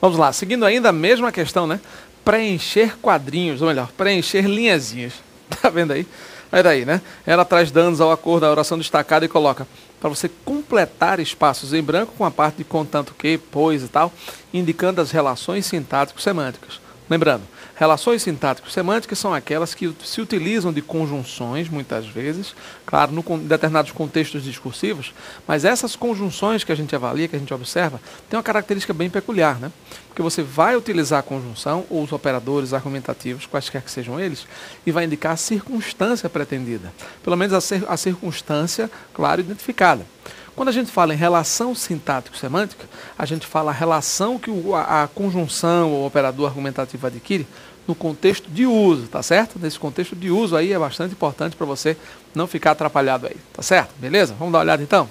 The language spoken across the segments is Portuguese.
Vamos lá, seguindo ainda a mesma questão, né? Preencher quadrinhos, ou melhor, preencher linhazinhas. Tá vendo aí? Aí daí, né? Ela traz danos ao acordo da oração destacada e coloca para você completar espaços em branco com a parte de contanto que, pois e tal, indicando as relações sintático-semânticas. Lembrando, relações sintático-semânticas são aquelas que se utilizam de conjunções, muitas vezes, claro, em determinados contextos discursivos, mas essas conjunções que a gente avalia, que a gente observa, tem uma característica bem peculiar, né? Porque você vai utilizar a conjunção, ou os operadores argumentativos, quaisquer que sejam eles, e vai indicar a circunstância pretendida. Pelo menos a circunstância, claro, identificada. Quando a gente fala em relação sintático-semântica, a gente fala a relação que a conjunção ou o operador argumentativo adquire no contexto de uso, tá certo? Nesse contexto de uso aí é bastante importante para você não ficar atrapalhado aí, tá certo? Beleza? Vamos dar uma olhada então?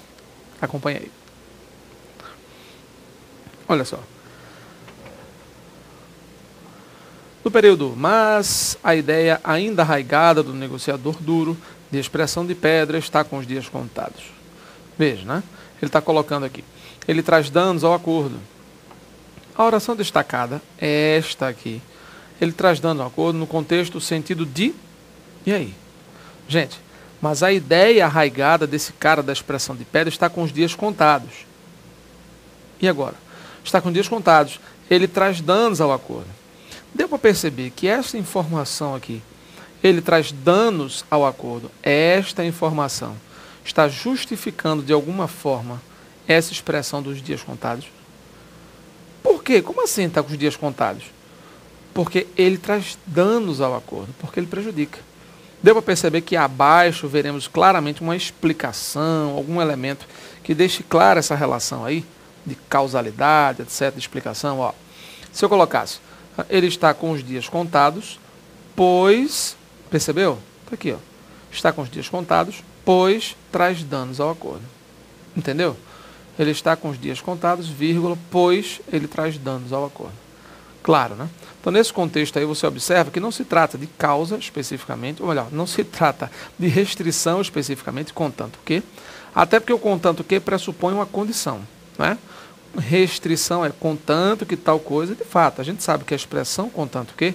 Acompanha aí. Olha só. No período mas, a ideia ainda arraigada do negociador duro de expressão de pedra está com os dias contados. Veja, né? Ele está colocando aqui. Ele traz danos ao acordo. A oração destacada é esta aqui. Ele traz danos ao acordo no contexto, sentido de... E aí? Gente, mas a ideia arraigada desse cara da expressão de pedra está com os dias contados. E agora? Está com os dias contados. Ele traz danos ao acordo. Deu para perceber que essa informação aqui, ele traz danos ao acordo. Esta informação está justificando de alguma forma essa expressão dos dias contados? Por quê? Como assim está com os dias contados? Porque ele traz danos ao acordo, porque ele prejudica. Deu para perceber que abaixo veremos claramente uma explicação, algum elemento que deixe clara essa relação aí, de causalidade, etc., de explicação. Ó. Se eu colocasse, ele está com os dias contados, pois, percebeu? Está aqui, ó. Está com os dias contados, pois traz danos ao acordo. Entendeu? Ele está com os dias contados, vírgula, pois ele traz danos ao acordo. Claro, né? Então, nesse contexto aí, você observa que não se trata de causa especificamente, ou melhor, não se trata de restrição especificamente, contanto que, até porque o contanto que pressupõe uma condição, né? Restrição é contanto que tal coisa, de fato, a gente sabe que a expressão contanto que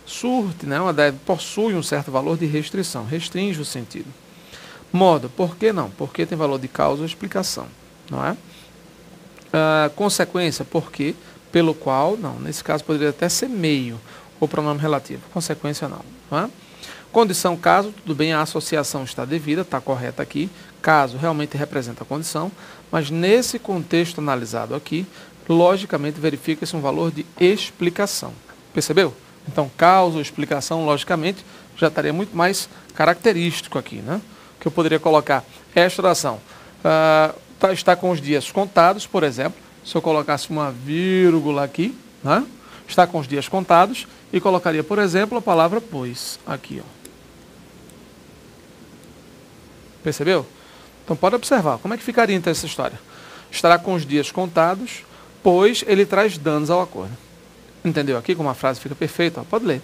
surte, né, possui um certo valor de restrição, restringe o sentido. Modo, por que não? Porque tem valor de causa ou explicação, não é? Consequência, porque, pelo qual, não, nesse caso poderia até ser meio, ou pronome relativo, consequência não é? Condição, caso, tudo bem, a associação está devida, está correta aqui, caso realmente representa a condição, mas nesse contexto analisado aqui, logicamente verifica-se um valor de explicação, percebeu? Então, causa ou explicação, logicamente, já estaria muito mais característico aqui, né? Que eu poderia colocar esta oração. Está com os dias contados, por exemplo, se eu colocasse uma vírgula aqui, né? Está com os dias contados, e colocaria, por exemplo, a palavra pois, aqui, ó. Percebeu? Então pode observar, como é que ficaria então essa história? Estará com os dias contados, pois ele traz danos ao acordo. Entendeu aqui como a frase fica perfeita? Ó, pode ler.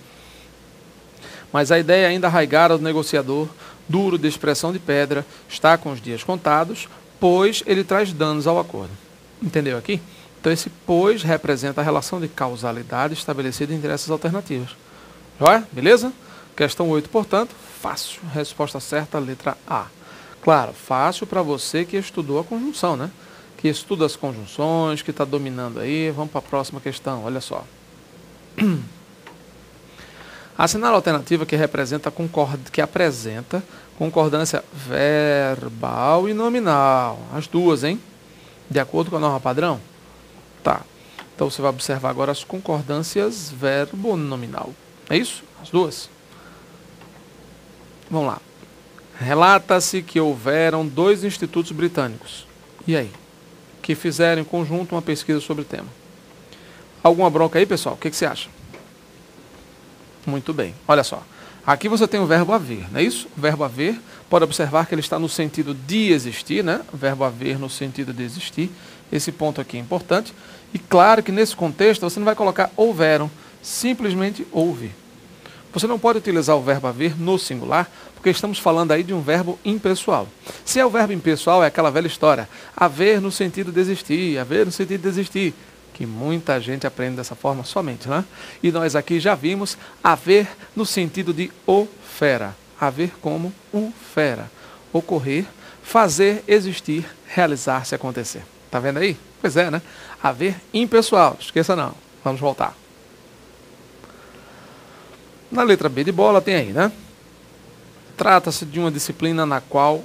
Mas a ideia ainda arraigada do negociador, duro de expressão de pedra, está com os dias contados, pois ele traz danos ao acordo. Entendeu aqui? Então esse pois representa a relação de causalidade estabelecida entre essas alternativas. Joia? Beleza? Questão 8, portanto, fácil. Resposta certa, letra A. Claro, fácil para você que estudou a conjunção, né? Que estuda as conjunções, que está dominando aí. Vamos para a próxima questão, olha só. Assinale a alternativa que apresenta concordância verbal e nominal. As duas, hein? De acordo com a norma padrão? Tá. Então você vai observar agora as concordâncias verbo-nominal. É isso? As duas. Vamos lá. Relata-se que houveram 2 institutos britânicos. E aí? Que fizeram em conjunto uma pesquisa sobre o tema. Alguma bronca aí, pessoal? O que você acha? Muito bem. Olha só. Aqui você tem o verbo haver, não é isso? O verbo haver, pode observar que ele está no sentido de existir, né? O verbo haver no sentido de existir. Esse ponto aqui é importante. E claro que nesse contexto você não vai colocar houveram, simplesmente houve. Você não pode utilizar o verbo haver no singular, porque estamos falando aí de um verbo impessoal. Se é o verbo impessoal, é aquela velha história. Haver no sentido de existir, haver no sentido de existir. que muita gente aprende dessa forma somente, né? E nós aqui já vimos haver no sentido de o fera. Haver como o fera. Ocorrer, fazer, existir, realizar-se, acontecer. Tá vendo aí? Pois é, né? Haver impessoal. Esqueça não. Vamos voltar. Na letra B de bola tem aí, né? Trata-se de uma disciplina na qual...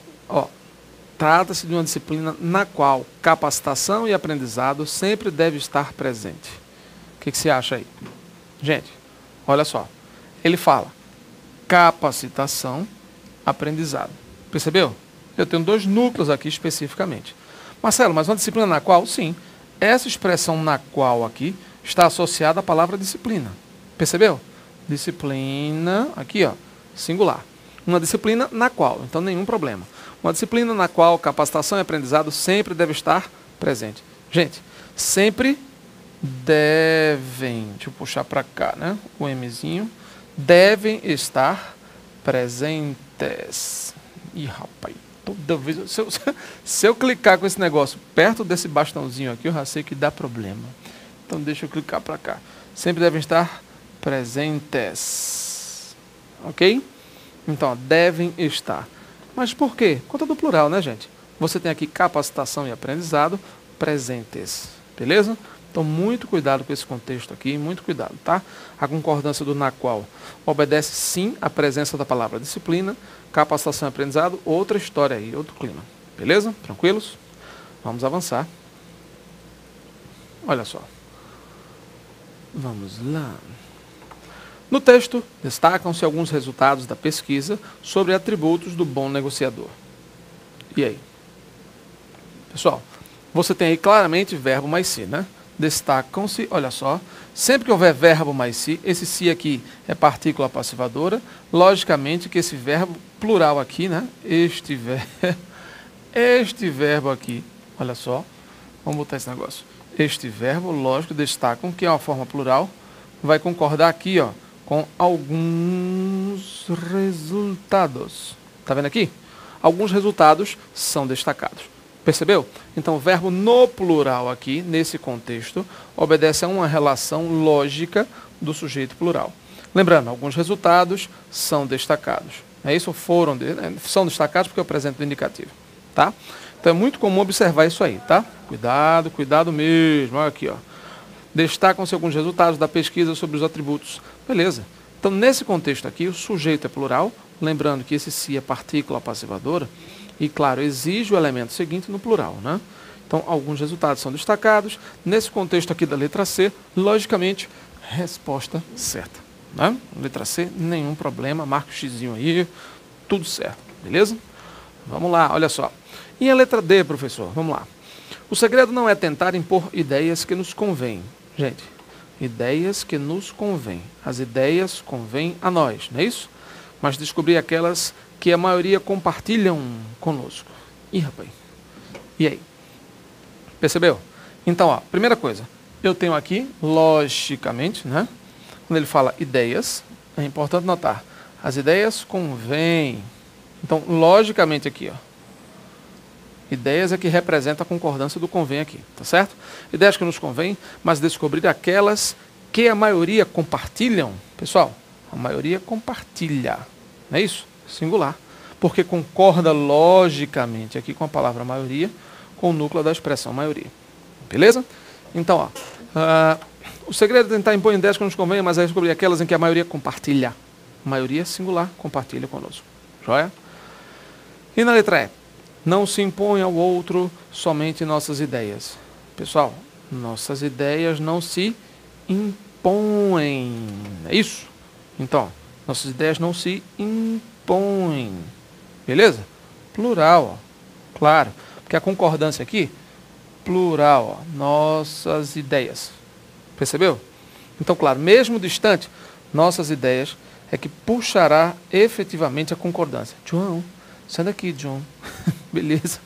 Trata-se de uma disciplina na qual capacitação e aprendizado sempre deve estar presente. O que você acha aí? Gente, olha só. Ele fala capacitação, aprendizado. Percebeu? Eu tenho 2 núcleos aqui especificamente. Marcelo, mas uma disciplina na qual? Sim. Essa expressão na qual aqui está associada à palavra disciplina. Percebeu? Disciplina, aqui ó, singular. Uma disciplina na qual, então nenhum problema. Uma disciplina na qual capacitação e aprendizado sempre deve estar presente. Gente, sempre devem, deixa eu puxar para cá, né? O Mzinho. Devem estar presentes. Ih, rapaz, toda vez... Se eu clicar com esse negócio perto desse bastãozinho aqui, eu já sei que dá problema. Então deixa eu clicar para cá. Sempre devem estar presentes. Ok? Então, devem estar. Mas por quê? Conta do plural, né, gente? Você tem aqui capacitação e aprendizado presentes. Beleza? Então, muito cuidado com esse contexto aqui, muito cuidado, tá? A concordância do na qual obedece sim à presença da palavra disciplina, capacitação e aprendizado, outra história aí, outro clima. Beleza? Tranquilos? Vamos avançar. Olha só. Vamos lá. No texto, destacam-se alguns resultados da pesquisa sobre atributos do bom negociador. E aí? Pessoal, você tem aí claramente verbo mais si, né? Destacam-se, olha só, sempre que houver verbo mais si, esse si aqui é partícula passivadora, logicamente que esse verbo plural aqui, né? Este verbo aqui, olha só, vamos botar esse negócio. Este verbo, lógico, destacam, que é uma forma plural, vai concordar aqui, ó, com alguns resultados. Tá vendo aqui? Alguns resultados são destacados. Percebeu? Então, o verbo no plural aqui, nesse contexto, obedece a uma relação lógica do sujeito plural. Lembrando, alguns resultados são destacados. É isso? São destacados porque é o presente do indicativo. Tá? Então, é muito comum observar isso aí, tá? Cuidado, cuidado mesmo. Olha aqui, ó. Destacam-se alguns resultados da pesquisa sobre os atributos. Beleza. Então, nesse contexto aqui, o sujeito é plural, lembrando que esse si é partícula passivadora, e, claro, exige o elemento seguinte no plural, né? Então, alguns resultados são destacados. Nesse contexto aqui da letra C, logicamente, resposta certa, né? Letra C, nenhum problema, marca o xizinho aí, tudo certo, beleza? Vamos lá, olha só. E a letra D, professor? Vamos lá. O segredo não é tentar impor ideias que nos convêm. Gente, ideias que nos convêm. As ideias convêm a nós, não é isso? Mas descobrir aquelas que a maioria compartilham conosco. Ih, rapaz. E aí? Percebeu? Então, ó, primeira coisa. Eu tenho aqui, logicamente, né? Quando ele fala ideias, é importante notar. As ideias convêm. Então, logicamente aqui, ó. Ideias é que representa a concordância do convém aqui, tá certo? Ideias que nos convêm, mas descobrir aquelas que a maioria compartilham. Pessoal, a maioria compartilha, não é isso? Singular. Porque concorda logicamente aqui com a palavra maioria, com o núcleo da expressão maioria. Beleza? Então, ó, o segredo é tentar impor ideias que nos convêm, mas é descobrir aquelas em que a maioria compartilha. Maioria singular, compartilha conosco. Joia? E na letra E? Não se impõe ao outro somente nossas ideias. Pessoal, nossas ideias não se impõem. É isso? Então, nossas ideias não se impõem. Beleza? Plural, ó. Claro. Porque a concordância aqui, plural, ó. Nossas ideias. Percebeu? Então, claro, mesmo distante, nossas ideias é que puxará efetivamente a concordância. João, sai daqui, John. Beleza.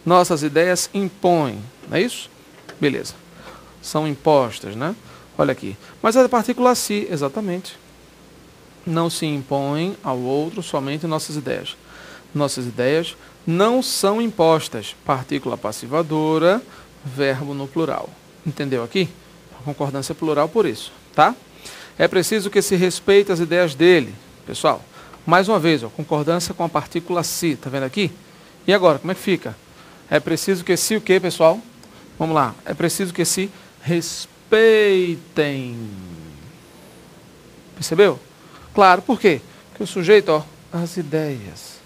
Nossas ideias impõem, não é isso? Beleza. São impostas, né? Olha aqui. Mas é da partícula si, exatamente. Não se impõem ao outro somente nossas ideias. Nossas ideias não são impostas. Partícula passivadora, verbo no plural. Entendeu aqui? A concordância plural por isso, tá? É preciso que se respeite as ideias dele. Pessoal, mais uma vez, ó, concordância com a partícula se, tá vendo aqui? E agora, como é que fica? É preciso que se o quê, pessoal? Vamos lá. É preciso que se respeitem. Percebeu? Claro, por quê? Porque o sujeito, ó, as ideias.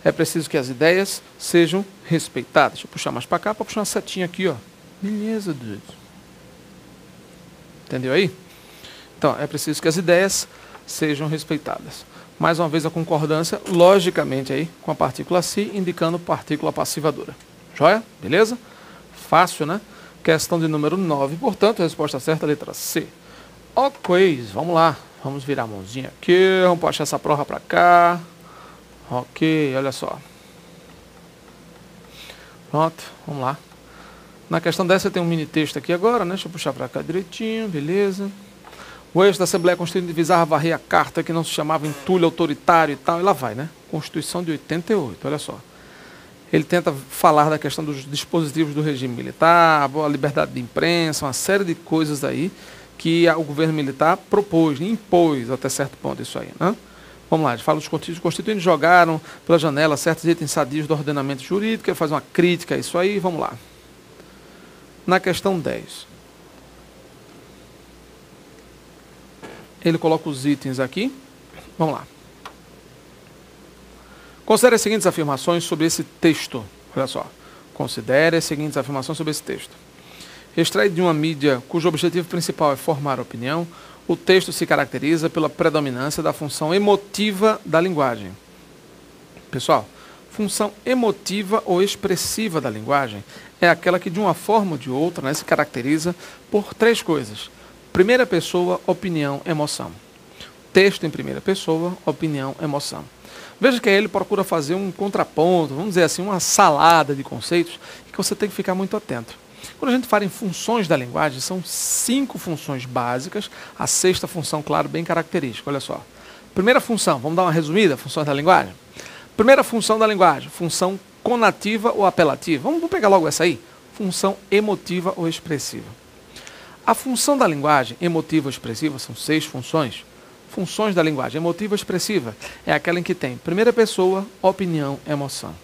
É preciso que as ideias sejam respeitadas. Deixa eu puxar mais para cá, para puxar uma setinha aqui, ó. Beleza, dude. Entendeu aí? Então, é preciso que as ideias sejam respeitadas. Mais uma vez a concordância, logicamente aí, com a partícula se, indicando partícula passivadora. Joia? Beleza? Fácil, né? Questão de número 9, portanto, a resposta certa é a letra C. Ok, vamos lá. Vamos virar a mãozinha aqui, vamos puxar essa prova para cá. Ok, olha só. Pronto, vamos lá. Na questão dessa tem um mini texto aqui agora, né? Deixa eu puxar para cá direitinho, beleza. O eixo da Assembleia Constituinte visava varrer a carta que não se chamava entulho autoritário e tal, e lá vai, né? Constituição de 88, olha só. Ele tenta falar da questão dos dispositivos do regime militar, a liberdade de imprensa, uma série de coisas aí que o governo militar propôs, impôs até certo ponto isso aí, né? Vamos lá, ele fala dos constituintes jogaram pela janela certos itens sadios do ordenamento jurídico, ele faz uma crítica a isso aí, vamos lá. Na questão 10. Ele coloca os itens aqui. Vamos lá. Considere as seguintes afirmações sobre esse texto. Olha só. Considere as seguintes afirmações sobre esse texto. Extraído de uma mídia cujo objetivo principal é formar opinião, o texto se caracteriza pela predominância da função emotiva da linguagem. Pessoal, função emotiva ou expressiva da linguagem é aquela que, de uma forma ou de outra, né, se caracteriza por três coisas. Primeira pessoa, opinião, emoção. Texto em primeira pessoa, opinião, emoção. Veja que aí ele procura fazer um contraponto, vamos dizer assim, uma salada de conceitos que você tem que ficar muito atento. Quando a gente fala em funções da linguagem, são 5 funções básicas, a 6ª função, claro, bem característica. Olha só. Primeira função, vamos dar uma resumida, funções da linguagem? Primeira função da linguagem, função conativa ou apelativa. Vamos pegar logo essa aí. Função emotiva ou expressiva. A função da linguagem emotiva ou expressiva são 6 funções. Funções da linguagem emotiva ou expressiva é aquela em que tem primeira pessoa, opinião, emoção.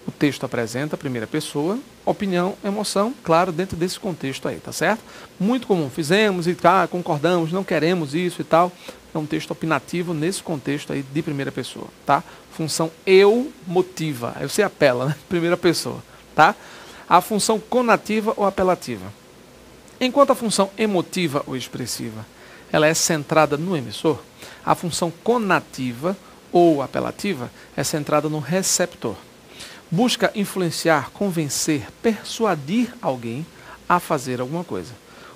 O texto apresenta primeira pessoa, opinião, emoção, claro, dentro desse contexto aí, tá certo? Muito comum, fizemos e concordamos, não queremos isso e tal. É um texto opinativo nesse contexto aí de primeira pessoa, tá? Função eu motiva, aí você apela, né? Primeira pessoa, tá? A função conativa ou apelativa. Enquanto a função emotiva ou expressiva, ela é centrada no emissor, a função conativa ou apelativa é centrada no receptor. Busca influenciar, convencer, persuadir alguém a fazer alguma coisa.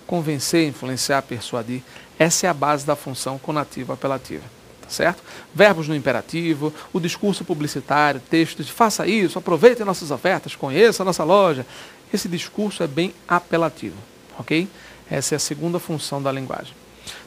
Convencer, influenciar, persuadir, essa é a base da função conativa apelativa, tá certo? Verbos no imperativo, o discurso publicitário, texto de faça isso, aproveite nossas ofertas, conheça a nossa loja. Esse discurso é bem apelativo, ok? Essa é a segunda função da linguagem.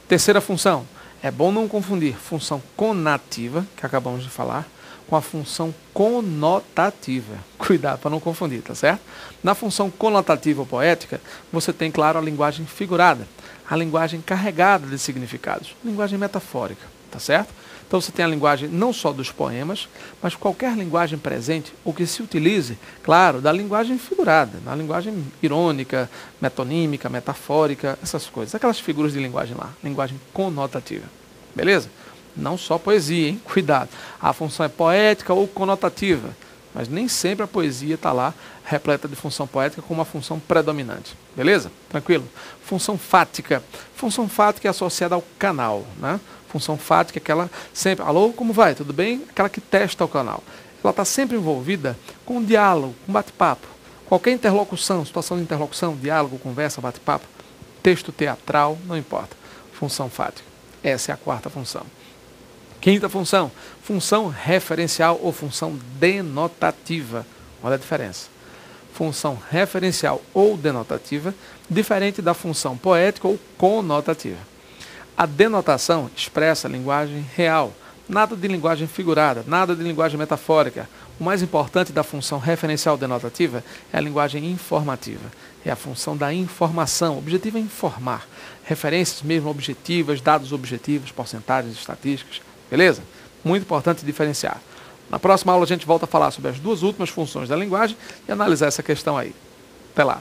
Terceira função, é bom não confundir função conativa, que acabamos de falar, com a função conotativa. Cuidado para não confundir, tá certo? Na função conotativa ou poética, você tem, claro, a linguagem figurada, a linguagem carregada de significados, linguagem metafórica, tá certo? Então você tem a linguagem não só dos poemas, mas qualquer linguagem presente, ou que se utilize, claro, da linguagem figurada, da linguagem irônica, metonímica, metafórica, essas coisas, aquelas figuras de linguagem lá, linguagem conotativa, beleza? Não só poesia, hein? Cuidado. A função é poética ou conotativa, mas nem sempre a poesia está lá repleta de função poética como uma função predominante. Beleza? Tranquilo? Função fática. Função fática é associada ao canal, né? Função fática é aquela sempre, alô, como vai? Tudo bem? Aquela que testa o canal. Ela está sempre envolvida com um diálogo, com bate-papo. Qualquer interlocução, situação de interlocução, diálogo, conversa, bate-papo, texto teatral, não importa. Função fática. Essa é a 4ª função. Quinta função, função referencial ou função denotativa. Olha a diferença. Função referencial ou denotativa, diferente da função poética ou conotativa. A denotação expressa a linguagem real, Nada de linguagem figurada, nada de linguagem metafórica. O mais importante da função referencial denotativa é a linguagem informativa. É a função da informação. O objetivo é informar. Referências mesmo objetivas, dados objetivos, porcentagens, estatísticas. Beleza? Muito importante diferenciar. Na próxima aula a gente volta a falar sobre as duas últimas funções da linguagem e analisar essa questão aí. Até lá.